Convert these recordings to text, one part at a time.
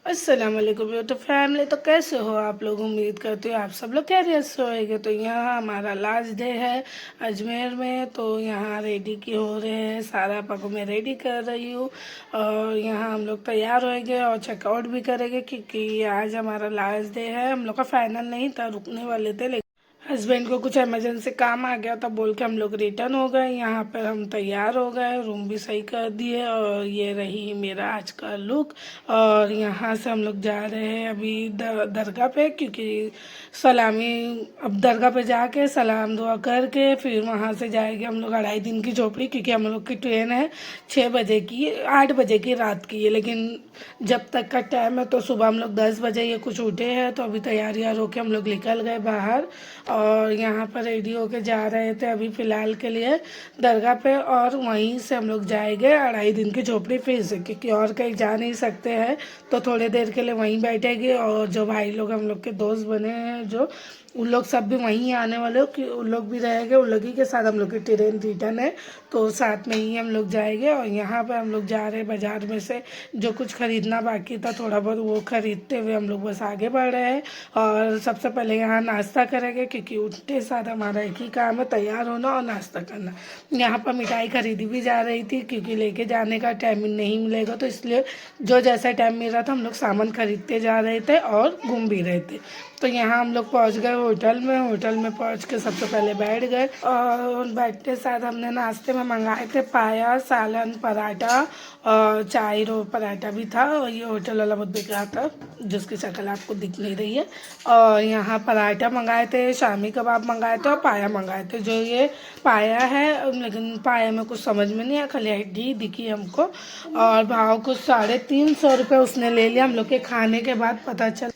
अस्सलाम वालेकुम YouTube family. तो कैसे हो आप लोग? उम्मीद करते हो आप सब लोग खैरियत से होएंगे। तो यहाँ हमारा लास्ट डे है अजमेर में। तो यहाँ रेडी की हो रहे हैं, सारा पको मैं रेडी कर रही हूँ और यहाँ हम लोग तैयार होएंगे और चेकआउट भी करेंगे क्योंकि आज हमारा लास्ट डे है। हम लोग का फाइनल नहीं था, रुकने वाले थे लेकिन हस्बैंड को कुछ इमरजेंसी काम आ गया था बोल के हम लोग रिटर्न हो गए। यहाँ पर हम तैयार हो गए, रूम भी सही कर दिए और ये रही मेरा आज का लुक। और यहाँ से हम लोग जा रहे हैं अभी दरगाह पे क्योंकि सलामी, अब दरगाह पे जाके सलाम दुआ करके फिर वहाँ से जाएंगे हम लोग 2.5 दिन की झोपड़ी क्योंकि हम लोग की ट्रेन है 6 बजे की, 8 बजे की रात की है। लेकिन जब तक का टाइम है तो सुबह हम लोग 10 बजे ये कुछ उठे हैं। तो अभी तैयारियाँ होके हम लोग निकल गए बाहर और यहाँ पर रेडी होके जा रहे थे अभी फ़िलहाल के लिए दरगाह पे। और वहीं से हम लोग जाएंगे 2.5 दिन की झोपड़ी फिर से क्योंकि और कहीं जा नहीं सकते हैं। तो थोड़ी देर के लिए वहीं बैठेंगे और जो भाई लोग हम लोग के दोस्त बने हैं जो उन लोग सब भी वहीं आने वाले हो कि उन लोग भी रहेंगे, उन लोग ही के साथ हम लोग की ट्रेन रिटर्न है तो साथ में ही हम लोग जाएंगे। और यहाँ पर हम लोग जा रहे हैं बाज़ार में से जो कुछ ख़रीदना बाकी था थोड़ा बहुत वो ख़रीदते हुए हम लोग बस आगे बढ़ रहे हैं। और सबसे पहले यहाँ नाश्ता करेंगे क्योंकि उठते साथ हमारा एक ही काम है तैयार होना और नाश्ता करना। यहाँ पर मिठाई खरीदी भी जा रही थी क्योंकि लेके जाने का टाइम नहीं मिलेगा तो इसलिए जो जैसा टाइम मिल रहा था हम लोग सामान खरीदते जा रहे थे और घूम भी रहे थे। तो यहाँ हम लोग पहुँच गए होटल में पहुँच के सबसे पहले बैठ गए और बैठते साथ हमने नाश्ते में मंगाए थे पाया, सालन, पराठा और चाय रो पराठा भी था। और ये होटल वाला बहुत बिक रहा था जिसकी शक्ल आपको दिख नहीं रही है। और यहाँ पराठा मंगाए थे, शामी कबाब मंगाए थे और पाया मंगाए थे। जो ये पाया है लेकिन पाया में कुछ समझ में नहीं आया, खाली हड्डी दिखी हमको। और भाव कुछ 350 रुपये उसने ले लिया। हम लोग के खाने के बाद पता चला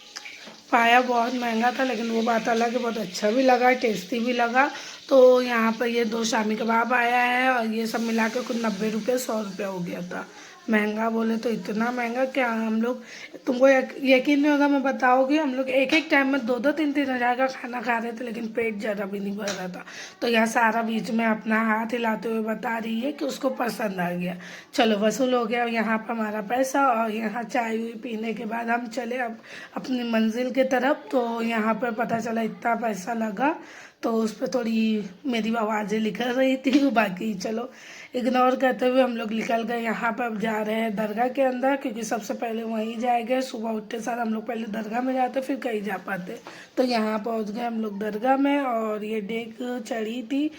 पाया बहुत महंगा था लेकिन वो बात अलग है, बहुत अच्छा भी लगा, टेस्टी भी लगा। तो यहाँ पर ये 2 शामी कबाब आया है और ये सब मिला के कुछ 90 रुपये 100 रुपये हो गया था। महंगा बोले तो इतना महंगा क्या, हम लोग तुमको यकीन नहीं होगा मैं बताओगी, हम लोग एक एक टाइम में 2-2 3-3 हज़ार का खाना खा रहे थे लेकिन पेट ज़रा भी नहीं भर रहा था। तो यहाँ सारा बीच में अपना हाथ हिलाते हुए बता रही है कि उसको पसंद आ गया। चलो वसूल हो गया यहाँ पर हमारा पैसा। और यहाँ चाय पीने के बाद हम चले अब अपनी मंजिल की तरफ। तो यहाँ पर पता चला इतना पैसा लगा तो उस पर थोड़ी मेरी आवाज़ें निकल रही थी, बाकी चलो इग्नोर करते हुए हम लोग निकल गए। यहाँ पर अब जा रहे हैं दरगाह के अंदर क्योंकि सबसे पहले वहीं जाएंगे। सुबह उठते साथ हम लोग पहले दरगाह में जाते फिर कहीं जा पाते। तो यहाँ पहुँच गए हम लोग दरगाह में और ये डेक चढ़ी थी।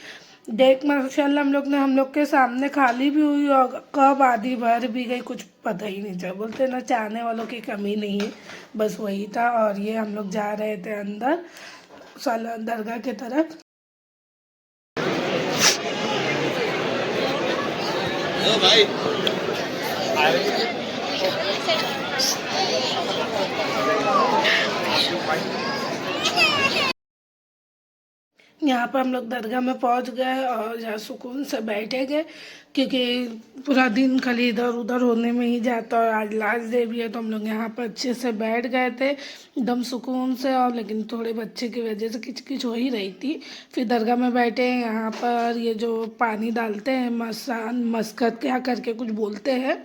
डेक माशाल्लाह हम लोग के सामने खाली भी हुई और कब आधी भर भी गई कुछ पता ही नहीं चला। बोलते ना चाहने वालों की कमी नहीं है, बस वही था। और ये हम लोग जा रहे थे अंदर दरगाह की तरफ। भाई यहाँ पर हम लोग दरगाह में पहुँच गए और यहाँ सुकून से बैठे गए क्योंकि पूरा दिन खाली इधर उधर होने में ही जाता और आज लास्ट डे भी है। तो हम लोग यहाँ पर अच्छे से बैठ गए थे एकदम सुकून से। और लेकिन थोड़े बच्चे की वजह से किचकिच हो ही रही थी। फिर दरगाह में बैठे, यहाँ पर ये जो पानी डालते हैं मस्कत क्या करके कुछ बोलते हैं,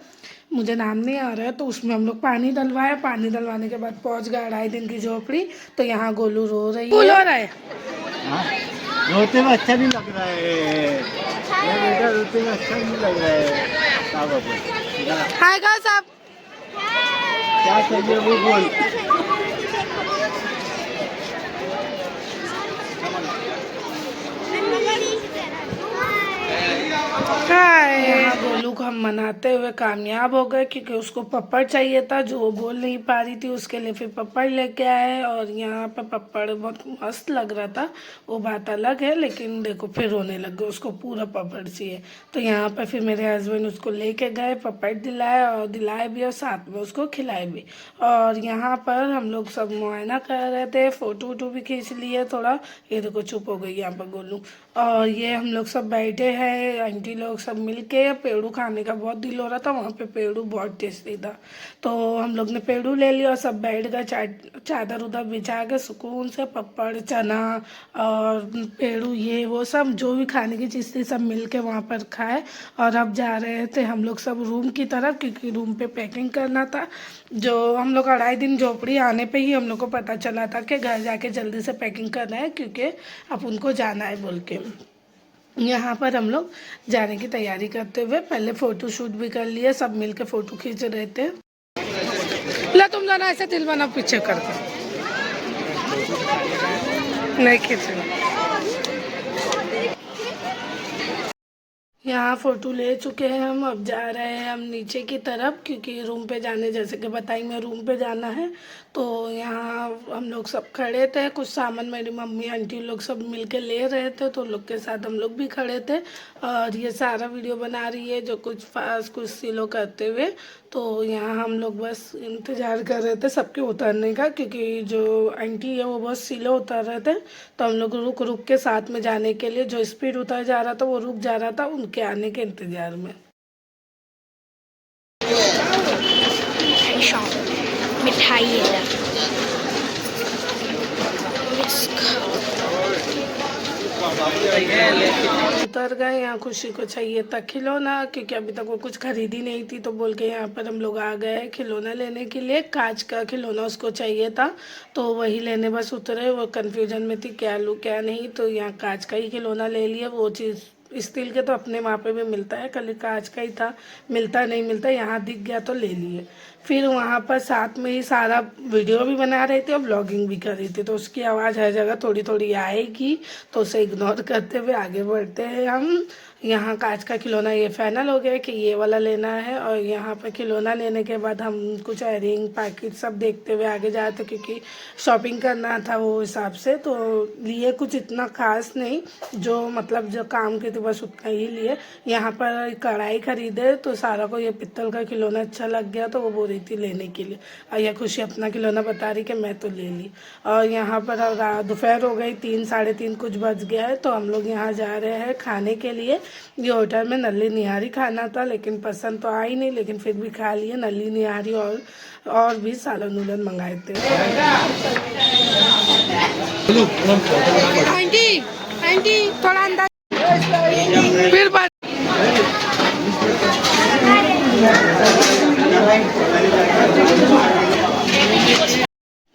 मुझे नाम नहीं आ रहा है, तो उसमें हम लोग पानी डलवाए। पानी डलवाने के बाद पहुँच गए 2.5 दिन की झोपड़ी। तो यहाँ गोलू रो रही है। रोते में अच्छा नहीं लग रहा है बेटा, रोते में अच्छा नहीं लग रहा है। हाय गाइस, आप क्या चाहिए वो बोल। यहाँ गोलू को हम मनाते हुए कामयाब हो गए क्योंकि उसको पपड़ चाहिए था जो वो बोल नहीं पा रही थी, उसके लिए फिर पपड़ लेके आए। और यहाँ पर पपड़ बहुत मस्त लग रहा था, वो बात अलग है, लेकिन देखो फिर रोने लग गए, उसको पूरा पपड़ चाहिए। तो यहाँ पर फिर मेरे हस्बैंड उसको लेके गए, पपड़ दिलाए भी और साथ में उसको खिलाए भी। और यहाँ पर हम लोग सब मुआयना कर रहे थे, फ़ोटो वोटो भी खींच लिए थोड़ा। ये देखो चुप हो गई यहाँ पर गोलू। और ये हम लोग सब बैठे हैं, आंटी लोग सब मिलके। पेड़ू खाने का बहुत दिल हो रहा था, वहाँ पे पेड़ू बहुत टेस्टी था तो हम लोग ने पेड़ू ले लिया और सब बैठ गए चादर उधर बिछा के सुकून से। पपड़, चना और पेड़ू ये वो सब जो भी खाने की चीज़ थी सब मिल के वहाँ पर खाए। और अब जा रहे थे हम लोग सब रूम की तरफ क्योंकि रूम पे पैकिंग करना था। जो हम लोग 2.5 दिन झोपड़ी आने पे ही हम लोग को पता चला था कि घर जाके जल्दी से पैकिंग करना है, क्योंकि अब उनको जाना है बोल के। यहाँ पर हम लोग जाने की तैयारी करते हुए पहले फ़ोटो शूट भी कर लिए, सब मिल के फ़ोटो खींच रहे थे। ला तुम जाना ऐसे दिल बना पीछे करके नहीं खींचना। यहाँ फ़ोटो ले चुके हैं हम, अब जा रहे हैं हम नीचे की तरफ, क्योंकि रूम पे जाने, जैसे कि बताई मैं, रूम पे जाना है। तो यहाँ हम लोग सब खड़े थे, कुछ सामान मेरी मम्मी आंटी लोग सब मिलके ले रहे थे, तो लोग के साथ हम लोग भी खड़े थे। और ये सारा वीडियो बना रही है जो कुछ फास्ट कुछ सिलो करते हुए। तो यहाँ हम लोग बस इंतज़ार कर रहे थे सबके उतरने का, क्योंकि जो आंटी है वो बस सिलो उतर रहे थे, तो हम लोग रुक रुक के साथ में जाने के लिए, जो स्पीड उतर जा रहा था वो रुक जा रहा था उनके आने के इंतज़ार में। मिठाई है उतर गए। यहाँ खुशी को चाहिए था खिलौना, क्योंकि अभी तक वो कुछ खरीदी नहीं थी, तो बोल के यहाँ पर हम लोग आ गए खिलौना लेने के लिए। कांच का खिलौना उसको चाहिए था, तो वही लेने बस उतरे। वो कंफ्यूजन में थी क्या लूँ क्या नहीं, तो यहाँ कांच का ही खिलौना ले लिया। वो चीज़ स्टील के तो अपने वहाँ पे भी मिलता है, कल कांच का ही था, मिलता नहीं मिलता, यहाँ दिख गया तो ले लिए। फिर वहाँ पर साथ में ही सारा वीडियो भी बना रही थी और ब्लॉगिंग भी कर रही थी, तो उसकी आवाज़ हर जगह थोड़ी थोड़ी आएगी, तो उसे इग्नोर करते हुए आगे बढ़ते हैं हम। यहाँ कांच का खिलौना ये फाइनल हो गया कि ये वाला लेना है। और यहाँ पर खिलौना लेने के बाद हम कुछ एयरिंग पैकेट सब देखते हुए आगे जाए थे, क्योंकि शॉपिंग करना था वो हिसाब से। तो लिए कुछ इतना खास नहीं, जो मतलब जो काम के थे बस उतना ही लिए। यहाँ पर कढ़ाई खरीदे तो सारा को ये पित्तल का खिलौना अच्छा लग गया, तो वो बोल रही थी लेने के लिए। और यह खुशी अपना खिलौना बता रही कि मैं तो ले ली। और यहाँ पर दोपहर हो गई, 3 साढ़े 3 कुछ बज गया है, तो हम लोग यहाँ जा रहे हैं खाने के लिए। ये होटल में नल्ली निहारी खाना था, लेकिन पसंद तो आई नहीं, लेकिन फिर भी खा लिए नल्ली निहारी। और भी सालन उलन मंगाए थे। आंटी आंटी थोड़ा अंदर फिर बात।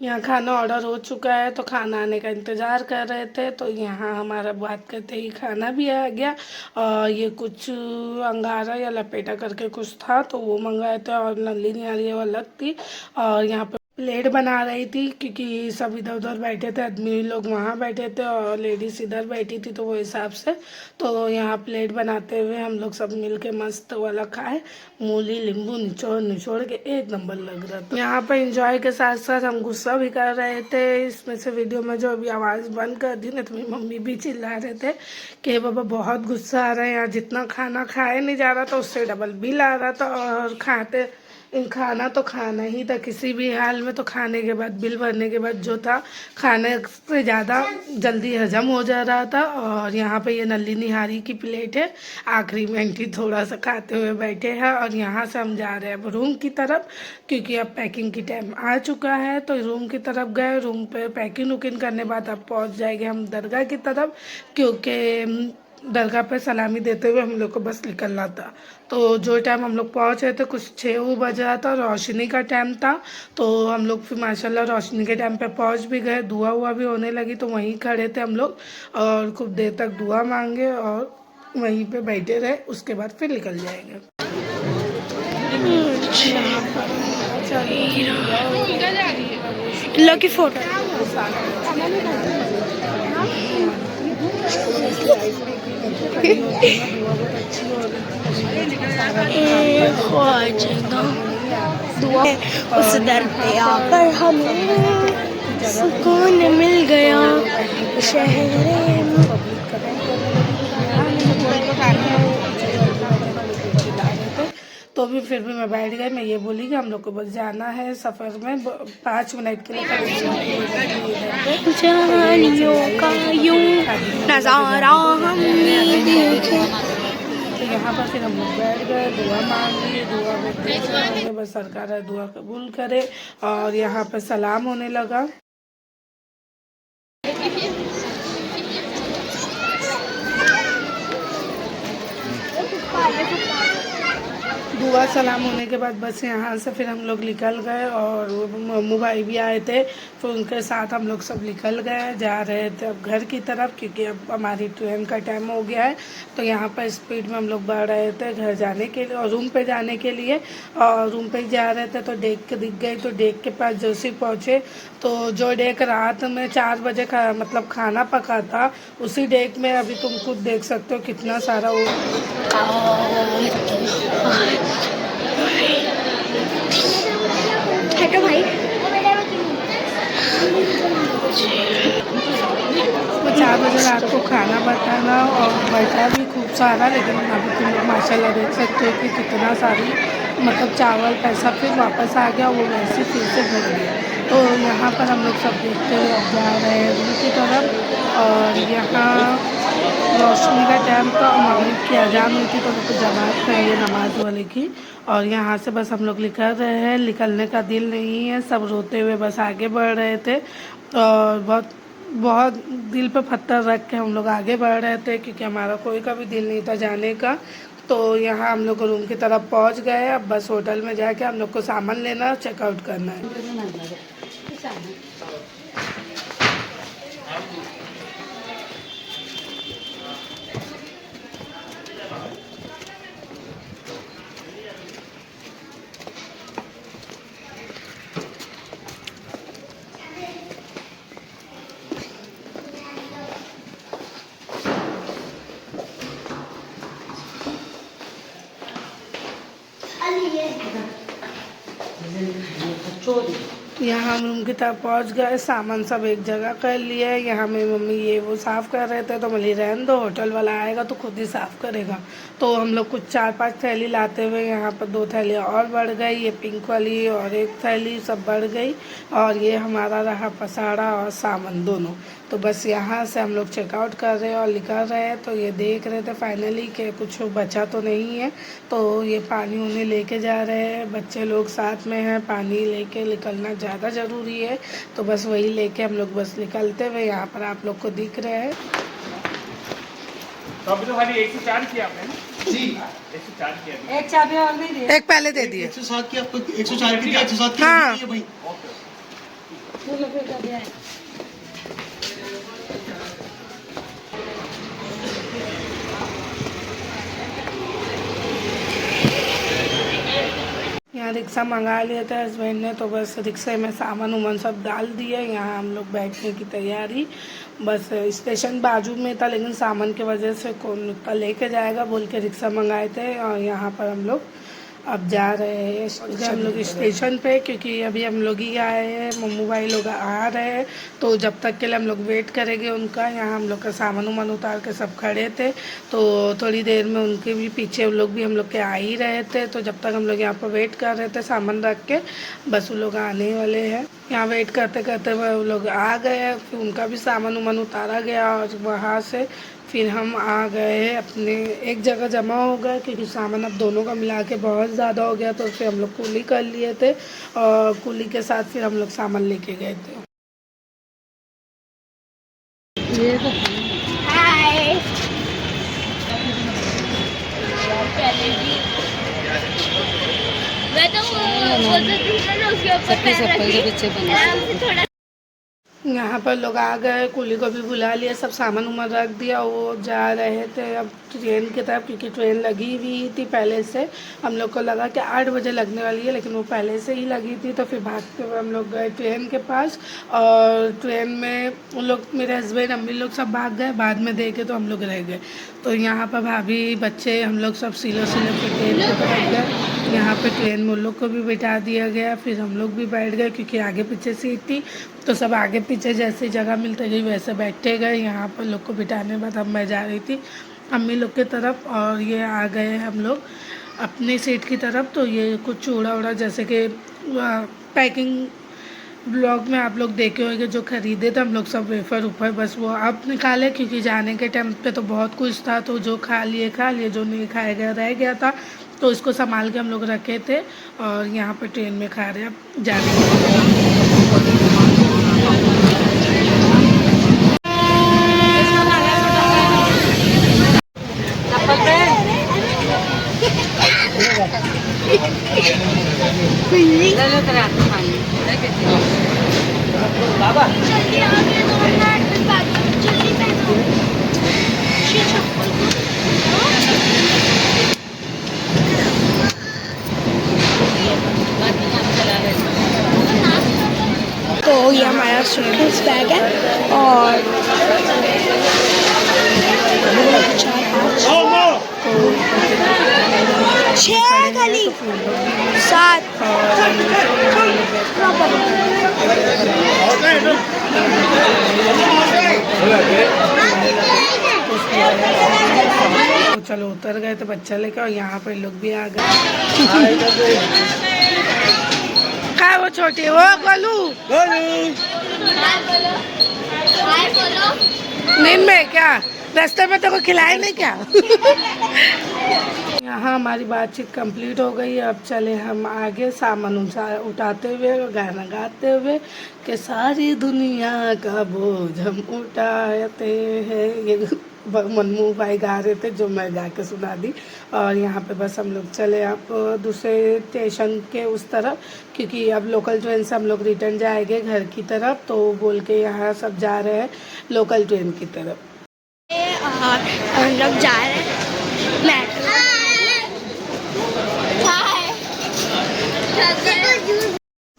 यहाँ खाना ऑर्डर हो चुका है, तो खाना आने का इंतज़ार कर रहे थे। तो यहाँ हमारा बात करते ही खाना भी आ गया। और ये कुछ अंगारा या लपेटा करके कुछ था, तो वो मंगाए थे। और नल्ली निहारी वो अलग थी। और यहाँ पे प्लेट बना रही थी, क्योंकि सब इधर उधर बैठे थे, आदमी लोग वहाँ बैठे थे और लेडीज़ इधर बैठी थी, तो वो हिसाब से। तो यहाँ प्लेट बनाते हुए हम लोग सब मिल के मस्त वाला खाए, मूली नींबू निचोड़ निचोड़ के एक नंबर लग रहा था। यहाँ पर इंजॉय के साथ साथ हम गुस्सा भी कर रहे थे। इसमें से वीडियो में जो अभी आवाज़ बंद कर दी ना, तो मेरी मम्मी भी चिल्ला रहे थे कि बाबा बहुत गुस्सा आ रहा है, यहाँ जितना खाना खाए नहीं जा रहा था उससे डबल बिल आ रहा था। और खाना तो खाना ही था किसी भी हाल में, तो खाने के बाद बिल भरने के बाद जो था, खाने से ज़्यादा जल्दी हजम हो जा रहा था। और यहाँ पे ये नल्ली निहारी की प्लेट है, आखिरी में आंटी थोड़ा सा खाते हुए बैठे हैं। और यहाँ से हम जा रहे हैं अब रूम की तरफ, क्योंकि अब पैकिंग की टाइम आ चुका है। तो रूम की तरफ गए, रूम पे पैकिंग वुकिंग करने बाद अब पहुँच जाएंगे हम दरगाह की तरफ, क्योंकि दरगाह पे सलामी देते हुए हम लोग को बस निकलना था। तो जो टाइम हम लोग पहुँचे थे कुछ 6 बज रहा था, रोशनी का टाइम था। तो हम लोग फिर माशाल्लाह रोशनी के टाइम पे पहुँच भी गए, दुआ हुआ भी होने लगी, तो वहीं खड़े थे हम लोग और खूब देर तक दुआ मांगे और वहीं पे बैठे रहे। उसके बाद फिर निकल जाएंगे। लकी फोटो उस दर पे आकर हमें सुकून मिल गया शहर। तो भी फिर भी मैं बैठ गई। मैं ये बोली कि हम लोग को बस जाना है सफ़र में 5 मिनट के लिए, जानियों का यूं नजारा हमने देखे। तो यहाँ पर फिर हम लोग बैठ गए, दुआ मांग ली, दुआ में बस सरकार दुआ कबूल करे। और यहाँ पर सलाम होने लगा। दुआ सलाम होने के बाद बस यहाँ से फिर हम लोग निकल गए और मम्मू भाई भी आए थे, फिर उनके साथ हम लोग सब निकल गए, जा रहे थे अब घर की तरफ, क्योंकि अब हमारी ट्रेन का टाइम हो गया है। तो यहाँ पर स्पीड में हम लोग बढ़ रहे थे घर जाने के लिए और रूम पे जाने के लिए, और रूम पे जा रहे थे तो डेक के दिख गई, तो डेक के पास जैसे ही पहुँचे तो जो डेक रात में 4 बजे का मतलब खाना पका था, उसी डेक में अभी तुम खुद देख सकते हो कितना सारा वो हटो भाई। 4 बजे रात को खाना बताना और बैठा भी खूब सारा, लेकिन अभी तुम लोग माशाल्लाह देख सकते हो कि कितना सारी मतलब चावल पैसा फिर वापस आ गया, वो वैसे फिर से भर गया। तो यहाँ पर हम लोग सब देखते हुए अब जा रहे हैं रूम की तरफ, और यहाँ रोशनी का टाइम था और मगरिब की अजान हुई थी, तो उनको जमात है नमाज वाले की, और यहाँ से बस हम लोग निकल रहे हैं। निकलने का दिल नहीं है, सब रोते हुए बस आगे बढ़ रहे थे, और बहुत दिल पे पत्थर रख के हम लोग आगे बढ़ रहे थे, क्योंकि हमारा कोई का भी दिल नहीं था जाने का। तो यहाँ हम लोग रूम की तरफ पहुँच गए। अब बस होटल में जाके हम लोग को सामान लेना, चेकआउट करना है। तो यहाँ हम रूम की तरफ पहुँच गए, सामान सब एक जगह कर लिए। यहाँ मेरी मम्मी ये वो साफ़ कर रहे थे, तो बोली रहने दो, होटल वाला आएगा तो खुद ही साफ़ करेगा। तो हम लोग कुछ 4-5 थैली लाते हुए यहाँ पर 2 थैली और बढ़ गई, ये पिंक वाली और 1 थैली सब बढ़ गई, और ये हमारा रहा पसाड़ा और सामान दोनों। तो बस यहाँ से हम लोग चेकआउट कर रहे हैं और निकल रहे हैं। तो ये देख रहे थे फाइनली कि कुछ बचा तो नहीं है, तो ये पानी उन्हें लेके जा रहे हैं, बच्चे लोग साथ में हैं, पानी लेके निकलना ज़्यादा ज़रूरी है। तो बस वही लेके हम लोग बस निकलते हुए यहाँ पर आप लोग को दिख रहे हैं। तो अभी तो खाली 104 किया आपने ना? जी 104 किया। एक चाबी और नहीं दी, एक पहले दे दिए। 107 की आपको 104 की 107 की हाँ। है भाई। यहाँ रिक्शा मंगा लिए थे हस्बैंड ने, तो बस रिक्शे में सामान उमान सब डाल दिए। यहाँ हम लोग बैठने की तैयारी, बस स्टेशन बाजू में था, लेकिन सामान की वजह से कौन उतना लेके जाएगा बोल के रिक्शा मंगाए थे। और यहाँ पर हम लोग अब जा रहे हैं हम लोग स्टेशन पे, क्योंकि अभी हम लोग ही आए हैं, मम्मू भाई लोग आ रहे हैं, तो जब तक के लिए हम लोग वेट करेंगे उनका। यहाँ हम लोग का सामान उमान उतार के सब खड़े थे, तो थोड़ी देर में उनके भी पीछे लोग भी हम लोग के आ ही रहे थे। तो जब तक हम लोग यहाँ पर वेट कर रहे थे सामान रख के, बस वो लोग आने वाले हैं। यहाँ वेट करते करते वो लोग आ गए, फिर उनका भी सामान उमान उतारा गया, और वहाँ से फिर हम आ गए अपने एक जगह जमा हो गए, क्योंकि सामान अब दोनों का मिला के बहुत ज़्यादा हो गया। तो फिर हम लोग कुली कर लिए थे, और कुली के साथ फिर हम लोग सामान लेके गए थे। हाय। मैं तो वो ना उसके ऊपर पैर रखी, यहाँ पर लोग आ गए, कुली को भी बुला लिया, सब सामान उमान रख दिया, वो जा रहे थे अब ट्रेन की तरफ, क्योंकि ट्रेन लगी हुई थी पहले से। हम लोग को लगा कि 8 बजे लगने वाली है, लेकिन वो पहले से ही लगी थी। तो फिर भागते हुए हम लोग गए ट्रेन के पास, और ट्रेन में उन लोग मेरे हस्बैंड अम्मी लोग सब भाग गए, बाद में देखे तो हम लोग रह गए। तो यहाँ पर भाभी बच्चे हम लोग सब सिलो पे ट्रेन पे बैठ गए। यहाँ पे ट्रेन में उन लोग को भी बैठा दिया गया, फिर हम लोग भी बैठ गए, क्योंकि आगे पीछे सीट थी, तो सब आगे पीछे जैसे जगह मिलती गई वैसे बैठे गए। यहाँ पर लोग को बिठाने के बाद अब मैं जा रही थी अम्मी लोग की तरफ, और ये आ गए हम लोग अपनी सीट की तरफ। तो ये कुछ चूड़ा उड़ा जैसे कि पैकिंग ब्लॉग में आप लोग देखे होंगे जो ख़रीदे थे हम लोग सब वेफर ऊपर, बस वो अब निकाले, क्योंकि जाने के टाइम पे तो बहुत कुछ था, तो जो खा लिए, जो नहीं खाया गया रह गया था, तो इसको संभाल के हम लोग रखे थे। और यहाँ पर ट्रेन में खा रहे हैं अब जाने जल्दी आ गए 2 मिनट में बाद जल्दी पहनो ये चप्पल तो ये हमारा सूटकेस बैग है और 6 गली 7 तो चलो उतर गए तो बच्चा लेकर और यहाँ पर लोग भी आ गए। क्या वो छोटी वो गोलू हाय बोलो नींद में क्या रास्ते में तो को खिलाए नहीं क्या? यहाँ हमारी बातचीत कंप्लीट हो गई। अब चले हम आगे सामान उठाते हुए गाना गाते हुए कि सारी दुनिया का बोझ हम उठाते हैं। ये मनमू भाई गा रहे थे जो मैं गा के सुना दी। और यहाँ पे बस हम लोग चले आप दूसरे स्टेशन के उस तरफ, क्योंकि अब लोकल ट्रेन से हम लोग रिटर्न जाएंगे घर की तरफ। तो बोल के यहाँ सब जा रहे हैं लोकल ट्रेन की तरफ। और हम लोग जा रहे हैं मेट्रो।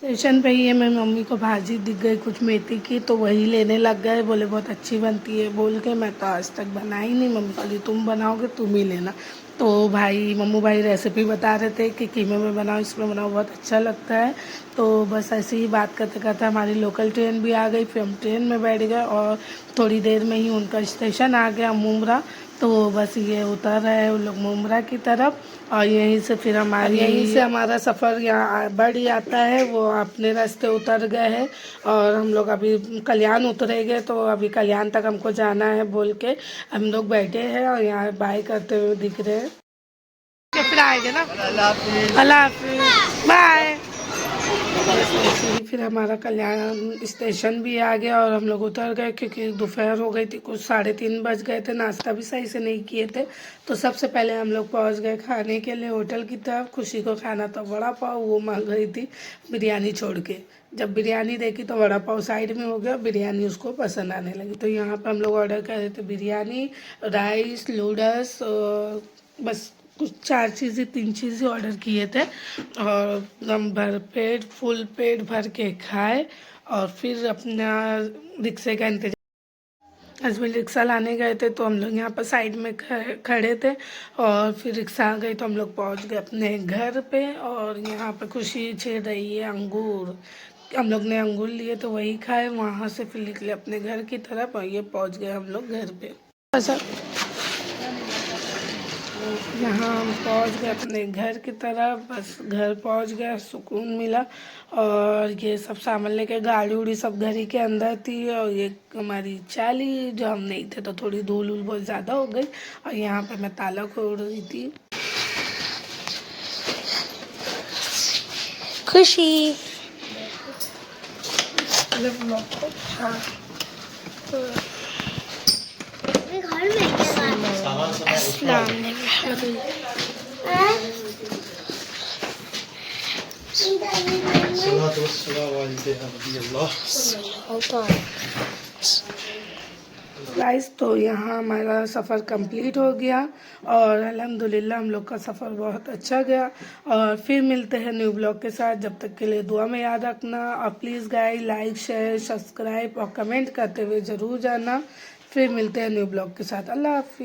स्टेशन पे ही है, मेरी मम्मी को भाजी दिख गई कुछ मेथी की तो वही लेने लग गए। बोले बहुत अच्छी बनती है बोल के। मैं तो आज तक बनाई नहीं, मम्मी बोली तुम बनाओगे तुम ही लेना। तो भाई मम्मू भाई रेसिपी बता रहे थे कि कीमे में बनाओ इसमें बनाओ बहुत अच्छा लगता है। तो बस ऐसे ही बात करते करते हमारी लोकल ट्रेन भी आ गई। फिर हम ट्रेन में बैठ गए और थोड़ी देर में ही उनका स्टेशन आ गया मुमरा। तो बस ये उतर रहे हैं उन लोग मुमरा की तरफ और यहीं से फिर हमारा सफ़र यहाँ बढ़ जाता है। वो अपने रास्ते उतर गए हैं और हम लोग अभी कल्याण उतरेंगे। तो अभी कल्याण तक हमको जाना है बोल के हम लोग बैठे हैं और यहाँ बाय करते हुए दिख रहे हैं। फिर आएंगे ना, अल्लाह हाफिज़ बाय। फिर हमारा कल्याण स्टेशन भी आ गया और हम लोग उतर गए क्योंकि दोपहर हो गई थी, कुछ 3:30 बज गए थे। नाश्ता भी सही से नहीं किए थे। तो सबसे पहले हम लोग पहुंच गए खाने के लिए होटल की तरफ। खुशी को खाना तो वड़ा पाव, वो मांग रही थी बिरयानी छोड़ के। जब बिरयानी देखी तो वड़ा पाव साइड में हो गया, बिरयानी उसको पसंद आने लगी। तो यहाँ पर हम लोग ऑर्डर कर रहे थे बिरयानी, राइस, नूडल्स, बस कुछ 4 चीज़ें 3 चीज़ें ऑर्डर किए थे और हम फुल पेट भर के खाए और फिर अपना रिक्शे का इंतजार। हस्बैंड रिक्शा लाने गए थे तो हम लोग यहाँ पर साइड में खड़े थे और फिर रिक्शा आ गई तो हम लोग पहुँच गए अपने घर पे। और यहाँ पर खुशी छेड़ रही है अंगूर। हम लोग ने अंगूर लिए तो वही खाए। वहाँ से फिर निकले अपने घर की तरफ और ये पहुँच गए हम लोग घर पे। यहाँ हम पहुँच गए अपने घर की तरफ। बस घर पहुँच गए, सुकून मिला। और ये सब सामान लेके गाड़ी उड़ी सब घर ही के अंदर थी। और ये हमारी चाली जो हम नहीं थे तो थोड़ी धूल उल बहुत ज़्यादा हो गई। और यहाँ पे मैं ताला खोल रही थी। खुशी हाँ घर में अस्सलाम गाइस, तो यहाँ हमारा सफ़र कंप्लीट हो गया और अल्हम्दुलिल्लाह हम लोग का सफ़र बहुत अच्छा गया। और फिर मिलते हैं न्यू ब्लॉग के साथ। जब तक के लिए दुआ में याद रखना और please guys like share subscribe और कमेंट करते हुए ज़रूर जाना। फिर मिलते हैं न्यू ब्लॉग के साथ। अल्लाह हाफिज़।